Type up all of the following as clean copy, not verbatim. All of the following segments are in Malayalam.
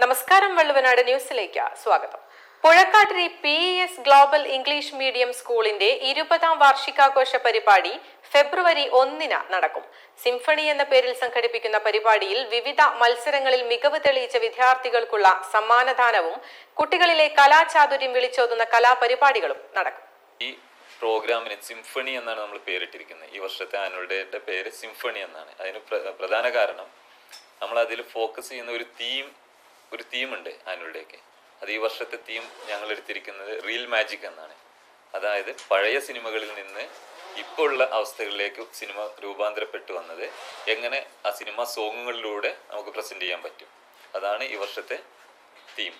നമസ്കാരം. വള്ളുവനാട് ന്യൂസിലേക്ക് സ്വാഗതം. Puzhakkattiri PES global English medium സ്കൂളിന്റെ 20ാം വാർഷികാഘോഷ പരിപാടി ഫെബ്രുവരി 1 നടക്കും. സിംഫണി എന്ന പേരിൽ സംഘടിപ്പിക്കുന്ന പരിപാടിയിൽ വിവിധ മത്സരങ്ങളിൽ മികവ് തെളിയിച്ച വിദ്യാർത്ഥികൾക്കുള്ള സമ്മാനദാനവും കുട്ടികളിലെ കലാചാതുര്യം വിളിച്ചോതുന്ന കലാപരിപാടികളും നടക്കും. ഈ പ്രോഗ്രാമിന് സിംഫണി എന്നാണ് നമ്മൾ പേരിട്ടിരിക്കുന്നത്. ഈ വർഷത്തെ ആനുവൽ ഡേയുടെ പേര് സിംഫണി എന്നാണ്. അതിന് പ്രധാന കാരണം നമ്മൾ അതിൽ ഫോക്കസ് ചെയ്യുന്ന ഒരു തീമുണ്ട് ആനുവൽ ഡേക്ക്. അത് ഈ വർഷത്തെ തീം ഞങ്ങൾ എടുത്തിരിക്കുന്നത് റിയൽ മാജിക് എന്നാണ്. അതായത് പഴയ സിനിമകളിൽ നിന്ന് ഇപ്പോൾ ഉള്ള അവസ്ഥകളിലേക്ക് സിനിമ രൂപാന്തരപ്പെട്ടു വന്നത് എങ്ങനെ ആ സിനിമ സോങ്ങുകളിലൂടെ നമുക്ക് പ്രസന്റ് ചെയ്യാൻ പറ്റും. അതാണ് ഈ വർഷത്തെ തീം.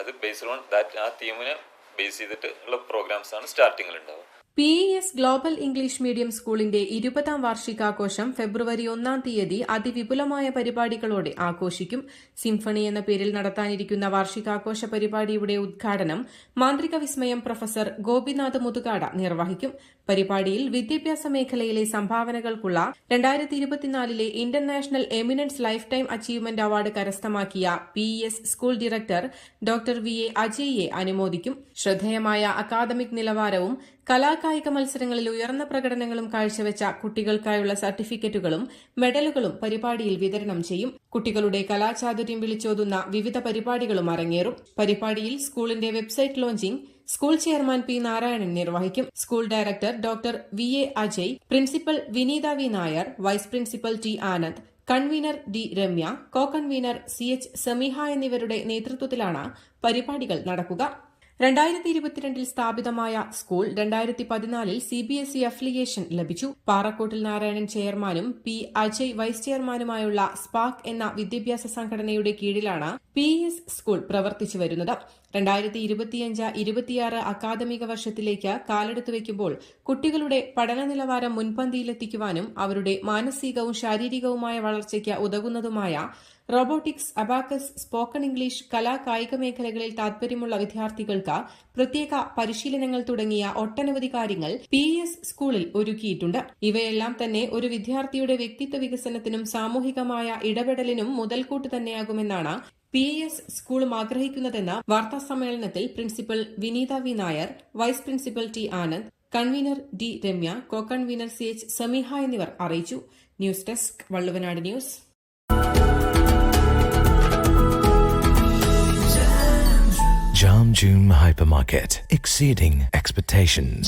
അത് ബേസ്ഡ് ഓൺ ദാറ്റ്, ആ തീമിനെ ബേസ് ചെയ്തിട്ടുള്ള പ്രോഗ്രാംസ് ആണ് സ്റ്റാർട്ടിങ്ങിൽ ഉണ്ടാവുക. PES ഗ്ലോബൽ ഇംഗ്ലീഷ് മീഡിയം സ്കൂളിന്റെ 20ാം വാർഷികാഘോഷം ഫെബ്രുവരി 1 അതിവിപുലമായ പരിപാടികളോടെ ആഘോഷിക്കും. സിംഫണി എന്ന പേരിൽ നടത്താനിരിക്കുന്ന വാർഷികാഘോഷ പരിപാടിയുടെ ഉദ്ഘാടനം മാന്ത്രിക വിസ്മയം പ്രൊഫസർ ഗോപിനാഥ് മുതുകാട നിർവഹിക്കും. പരിപാടിയിൽ വിദ്യാഭ്യാസ മേഖലയിലെ സംഭാവനകൾക്കുള്ള 2024 international eminence life time achievement award കരസ്ഥമാക്കിയ PES school director doctor VA അജയ്യെ അനുമോദിക്കും. ശ്രദ്ധേയമായ അക്കാദമിക് നിലവാരവും കലാകായിക മത്സരങ്ങളിൽ ഉയർന്ന പ്രകടനങ്ങളും കാഴ്ചവെച്ച കുട്ടികൾക്കായുള്ള സർട്ടിഫിക്കറ്റുകളും മെഡലുകളും പരിപാടിയിൽ വിതരണം ചെയ്യും. കുട്ടികളുടെ കലാചാതുര്യം വിളിച്ചോതുന്ന വിവിധ പരിപാടികളും അരങ്ങേറും. പരിപാടിയിൽ സ്കൂളിന്റെ website launching school chairman P. Narayanan നിർവഹിക്കും. School director doctor VA Ajay, principal Vineetha V. Nair, vice principal T. Anand, convener D. Ramya, co convener CH. Sameeha എന്നിവരുടെ നേതൃത്വത്തിലാണ് പരിപാടികൾ നടക്കുക. 2022 സ്ഥാപിതമായ സ്കൂൾ 2014 CBSE അഫിലിയേഷൻ ലഭിച്ചു. പാറക്കോട്ടിൽ നാരായണൻ ചെയർമാനും P. അജയ് വൈസ് ചെയർമാനുമായുള്ള സ്പാർക്ക് എന്ന വിദ്യാഭ്യാസ സംഘടനയുടെ കീഴിലാണ് PES സ്കൂൾ പ്രവർത്തിച്ചു വരുന്നത്. 2025-26 അക്കാദമിക വർഷത്തിലേക്ക് കാലെടുത്തു വയ്ക്കുമ്പോൾ കുട്ടികളുടെ പഠന നിലവാരം മുൻപന്തിയിലെത്തിക്കുവാനും അവരുടെ മാനസികവും ശാരീരികവുമായ വളർച്ചയ്ക്ക് ഉതകുന്നതുമായ റോബോട്ടിക്സ്, അബാക്കസ്, സ്പോക്കൺ ഇംഗ്ലീഷ്, കായിക മേഖലകളിൽ താൽപര്യമുള്ള വിദ്യാർത്ഥികൾക്ക് പ്രത്യേക പരിശീലനങ്ങൾ തുടങ്ങിയ ഒട്ടനവധി കാര്യങ്ങൾ PES സ്കൂളിൽ ഒരുക്കിയിട്ടുണ്ട്. ഇവയെല്ലാം തന്നെ ഒരു വിദ്യാർത്ഥിയുടെ വ്യക്തിത്വ വികസനത്തിനും സാമൂഹികമായ ഇടപെടലിനും മുതൽക്കൂട്ട് തന്നെയാകുമെന്നാണ് PES സ്കൂളും ആഗ്രഹിക്കുന്നതെന്ന് വാർത്താസമ്മേളനത്തിൽ principal Vineetha V. Nair, vice principal T. Anand, convener D. Ramya, co convener CH. Sameeha എന്നിവർ അറിയിച്ചു. News desk, Valluvanad news. Jam June Hypermarket, exceeding expectations.